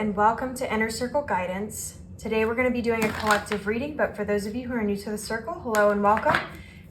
and welcome to Inner Circle Guidance. Today we're going to be doing a collective reading, but for those of you who are new to the circle, hello and welcome.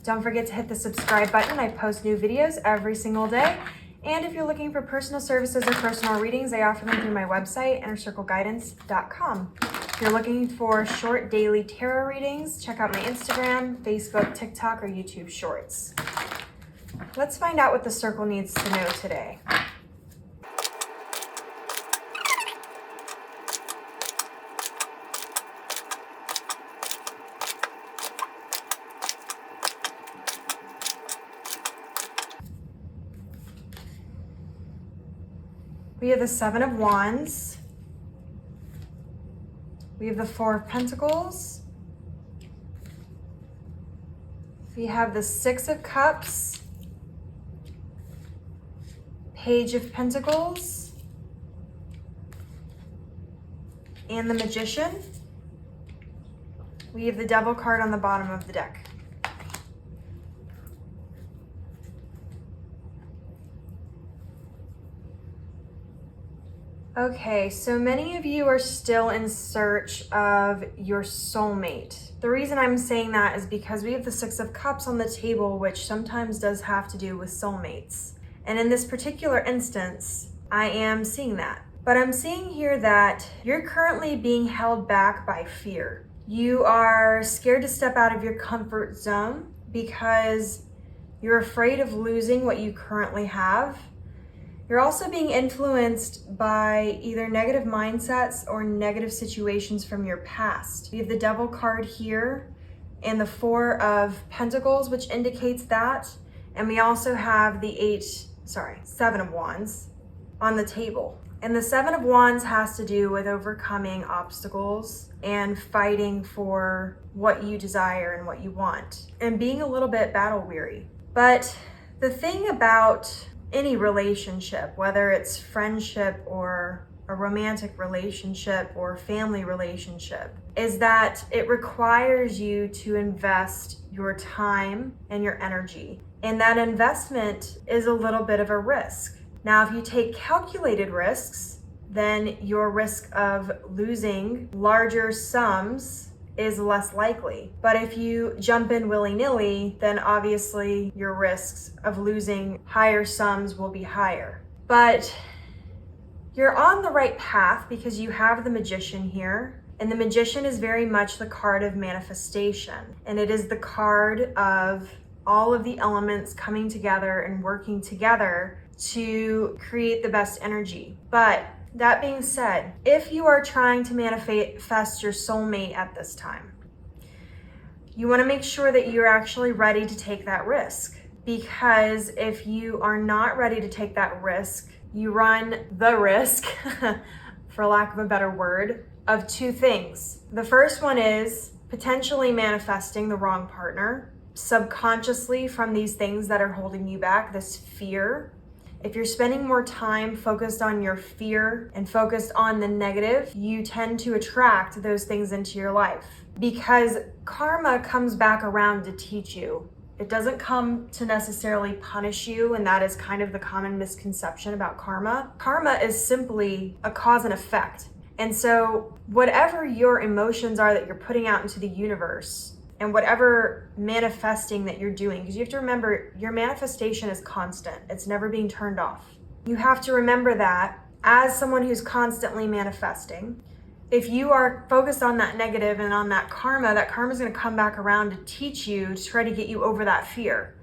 Don't forget to hit the subscribe button. I post new videos every single day. And if you're looking for personal services or personal readings, I offer them through my website, innercircleguidance.com. If you're looking for short daily tarot readings, check out my Instagram, Facebook, TikTok, or YouTube Shorts. Let's find out what the circle needs to know today. We have the Seven of Wands. We have the Four of Pentacles. We have the Six of Cups. Page of Pentacles. And the Magician. We have the Devil card on the bottom of the deck. Okay, so many of you are still in search of your soulmate. The reason I'm saying that is because we have the Six of Cups on the table, which sometimes does have to do with soulmates. And in this particular instance, I am seeing that. But I'm seeing here that you're currently being held back by fear. You are scared to step out of your comfort zone because you're afraid of losing what you currently have. You're also being influenced by either negative mindsets or negative situations from your past. We have the Devil card here and the Four of Pentacles, which indicates that. And we also have the Seven of Wands on the table. And the Seven of Wands has to do with overcoming obstacles and fighting for what you desire and what you want and being a little bit battle weary. But the thing about any relationship, whether it's friendship or a romantic relationship or family relationship, is that it requires you to invest your time and your energy. And that investment is a little bit of a risk. Now, if you take calculated risks, then your risk of losing larger sums is less likely. But if you jump in willy-nilly, then obviously your risks of losing higher sums will be higher. But you're on the right path because you have the Magician here. And the Magician is very much the card of manifestation. And it is the card of all of the elements coming together and working together to create the best energy. But that being said, if you are trying to manifest your soulmate at this time, you want to make sure that you're actually ready to take that risk. Because if you are not ready to take that risk, you run the risk, for lack of a better word, of two things. The first one is potentially manifesting the wrong partner subconsciously from these things that are holding you back, this fear. If you're spending more time focused on your fear and focused on the negative, you tend to attract those things into your life because karma comes back around to teach you. It doesn't come to necessarily punish you, and that is kind of the common misconception about karma. Karma is simply a cause and effect. And so whatever your emotions are that you're putting out into the universe, and whatever manifesting that you're doing, because you have to remember your manifestation is constant. It's never being turned off. You have to remember that as someone who's constantly manifesting, if you are focused on that negative and on that karma is going to come back around to teach you, to try to get you over that fear.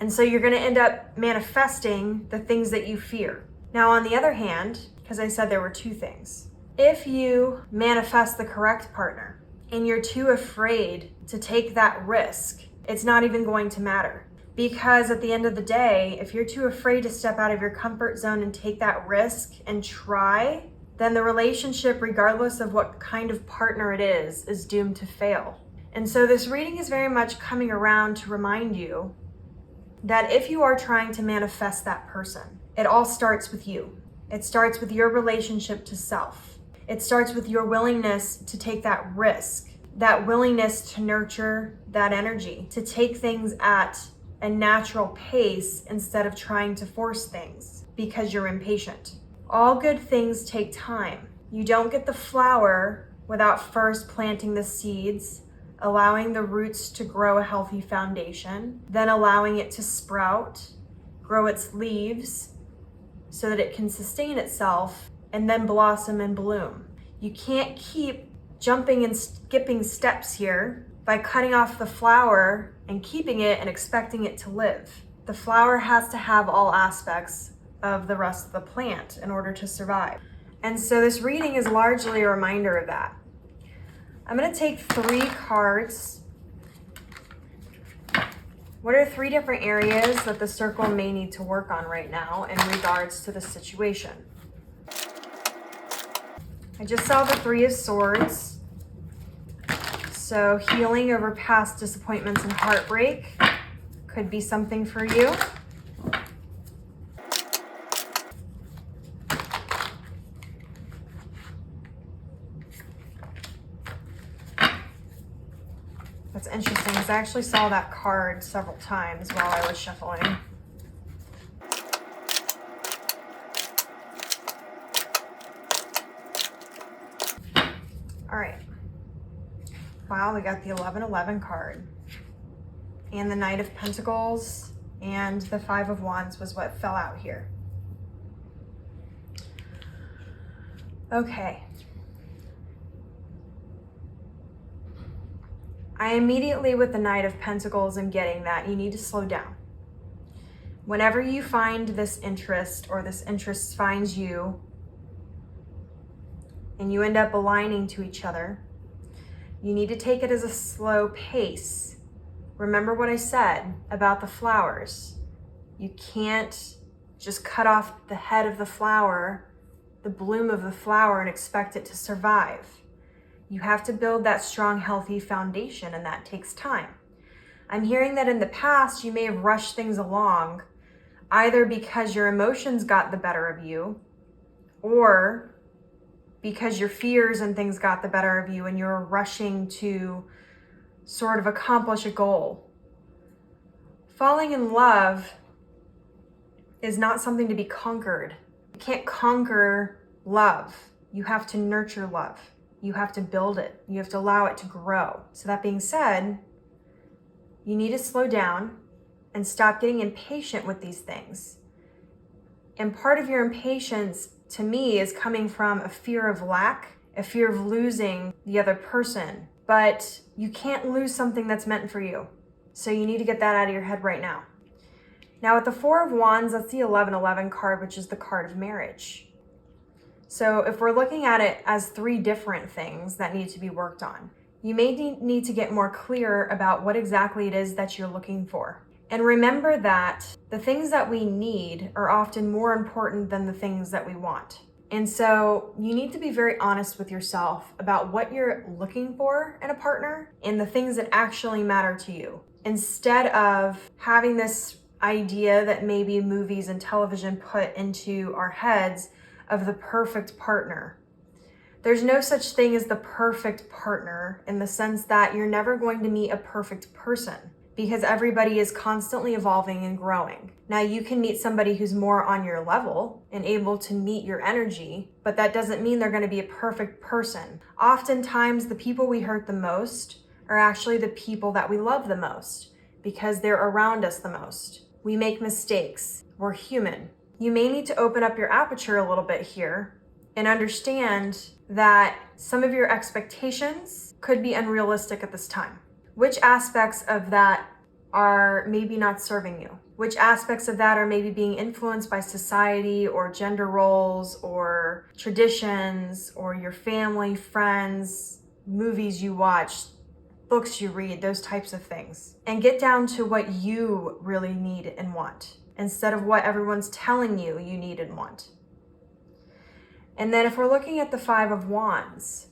And so you're going to end up manifesting the things that you fear. Now, on the other hand, because I said there were two things, if you manifest the correct partner, and you're too afraid to take that risk, it's not even going to matter. Because at the end of the day, if you're too afraid to step out of your comfort zone and take that risk and try, then the relationship, regardless of what kind of partner it is doomed to fail. And so this reading is very much coming around to remind you that if you are trying to manifest that person, it all starts with you. It starts with your relationship to self. It starts with your willingness to take that risk, that willingness to nurture that energy, to take things at a natural pace instead of trying to force things because you're impatient. All good things take time. You don't get the flower without first planting the seeds, allowing the roots to grow a healthy foundation, then allowing it to sprout, grow its leaves so that it can sustain itself, and then blossom and bloom. You can't keep jumping and skipping steps here by cutting off the flower and keeping it and expecting it to live. The flower has to have all aspects of the rest of the plant in order to survive. And so this reading is largely a reminder of that. I'm going to take 3 cards. What are 3 different areas that the circle may need to work on right now in regards to the situation? I just saw the 3 of Swords. So healing over past disappointments and heartbreak could be something for you. That's interesting because I actually saw that card several times while I was shuffling. All right. Wow, we got the 11-11 card. And the Knight of Pentacles and the 5 of Wands was what fell out here. Okay. I immediately, with the Knight of Pentacles, am getting that you need to slow down. Whenever you find this interest or this interest finds you and you end up aligning to each other, you need to take it as a slow pace. Remember what I said about the flowers. You can't just cut off the head of the flower, the bloom of the flower, and expect it to survive. You have to build that strong, healthy foundation, and that takes time. I'm hearing that in the past, you may have rushed things along, either because your emotions got the better of you, or because your fears and things got the better of you and you're rushing to sort of accomplish a goal. Falling in love is not something to be conquered. You can't conquer love. You have to nurture love. You have to build it. You have to allow it to grow. So that being said, you need to slow down and stop getting impatient with these things. And part of your impatience, to me, is coming from a fear of lack, a fear of losing the other person. But you can't lose something that's meant for you. So you need to get that out of your head right now. Now with the 4 of Wands, that's the 11-11 card, which is the card of marriage. So if we're looking at it as 3 different things that need to be worked on, you may need to get more clear about what exactly it is that you're looking for. And remember that the things that we need are often more important than the things that we want. And so you need to be very honest with yourself about what you're looking for in a partner and the things that actually matter to you, instead of having this idea that maybe movies and television put into our heads of the perfect partner. There's no such thing as the perfect partner, in the sense that you're never going to meet a perfect person, because everybody is constantly evolving and growing. Now you can meet somebody who's more on your level and able to meet your energy, but that doesn't mean they're going to be a perfect person. Oftentimes the people we hurt the most are actually the people that we love the most, because they're around us the most. We make mistakes. We're human. You may need to open up your aperture a little bit here and understand that some of your expectations could be unrealistic at this time. Which aspects of that are maybe not serving you? Which aspects of that are maybe being influenced by society or gender roles or traditions or your family, friends, movies you watch, books you read, those types of things. And get down to what you really need and want, instead of what everyone's telling you you need and want. And then if we're looking at the 5 of Wands,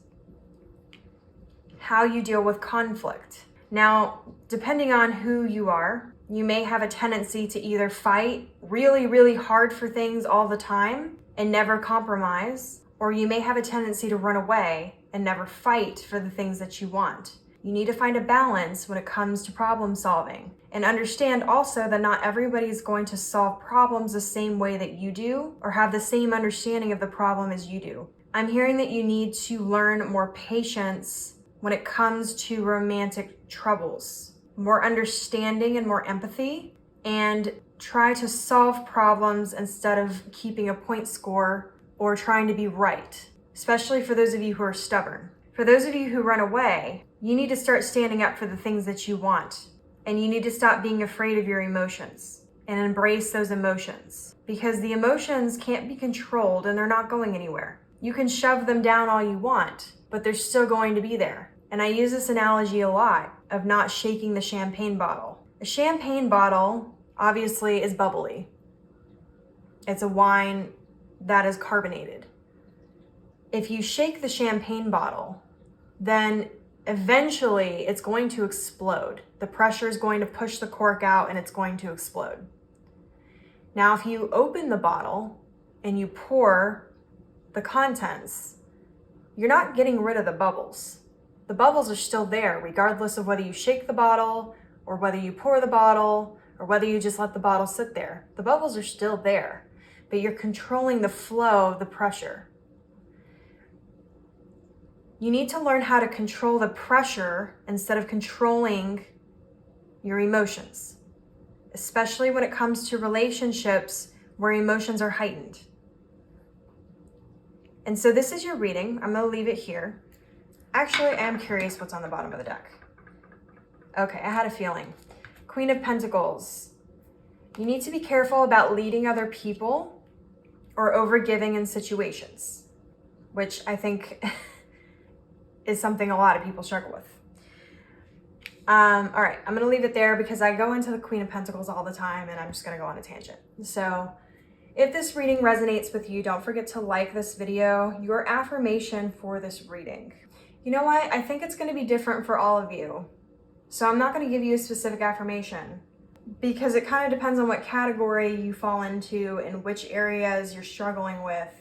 how you deal with conflict. Now, depending on who you are, you may have a tendency to either fight really, really hard for things all the time and never compromise, or you may have a tendency to run away and never fight for the things that you want. You need to find a balance when it comes to problem solving. And understand also that not everybody's going to solve problems the same way that you do or have the same understanding of the problem as you do. I'm hearing that you need to learn more patience when it comes to romantic troubles, more understanding and more empathy, and try to solve problems instead of keeping a point score or trying to be right, especially for those of you who are stubborn. For those of you who run away, you need to start standing up for the things that you want. And you need to stop being afraid of your emotions and embrace those emotions, because the emotions can't be controlled and they're not going anywhere. You can shove them down all you want, but they're still going to be there. And I use this analogy a lot of not shaking the champagne bottle. A champagne bottle obviously is bubbly. It's a wine that is carbonated. If you shake the champagne bottle, then eventually it's going to explode. The pressure is going to push the cork out and it's going to explode. Now, if you open the bottle and you pour the contents, you're not getting rid of the bubbles. The bubbles are still there, regardless of whether you shake the bottle or whether you pour the bottle or whether you just let the bottle sit there. The bubbles are still there, but you're controlling the flow of the pressure. You need to learn how to control the pressure instead of controlling your emotions, especially when it comes to relationships where emotions are heightened. And so this is your reading. I'm going to leave it here. Actually, I am curious what's on the bottom of the deck. Okay, I had a feeling. Queen of Pentacles. You need to be careful about leading other people or overgiving in situations, which I think is something a lot of people struggle with. All right, I'm gonna leave it there because I go into the Queen of Pentacles all the time and I'm just gonna go on a tangent. So if this reading resonates with you, don't forget to like this video. Your affirmation for this reading. You know what? I think it's gonna be different for all of you. So I'm not gonna give you a specific affirmation because it kind of depends on what category you fall into and which areas you're struggling with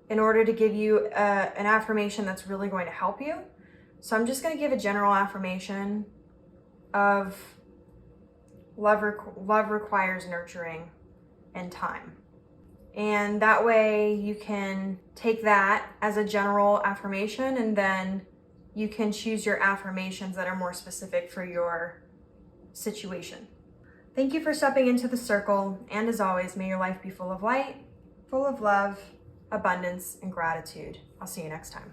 in order to give you an affirmation that's really going to help you. So I'm just going to give a general affirmation of love requires nurturing and time. And that way you can take that as a general affirmation and then you can choose your affirmations that are more specific for your situation. Thank you for stepping into the circle. And as always, may your life be full of light, full of love, abundance, and gratitude. I'll see you next time.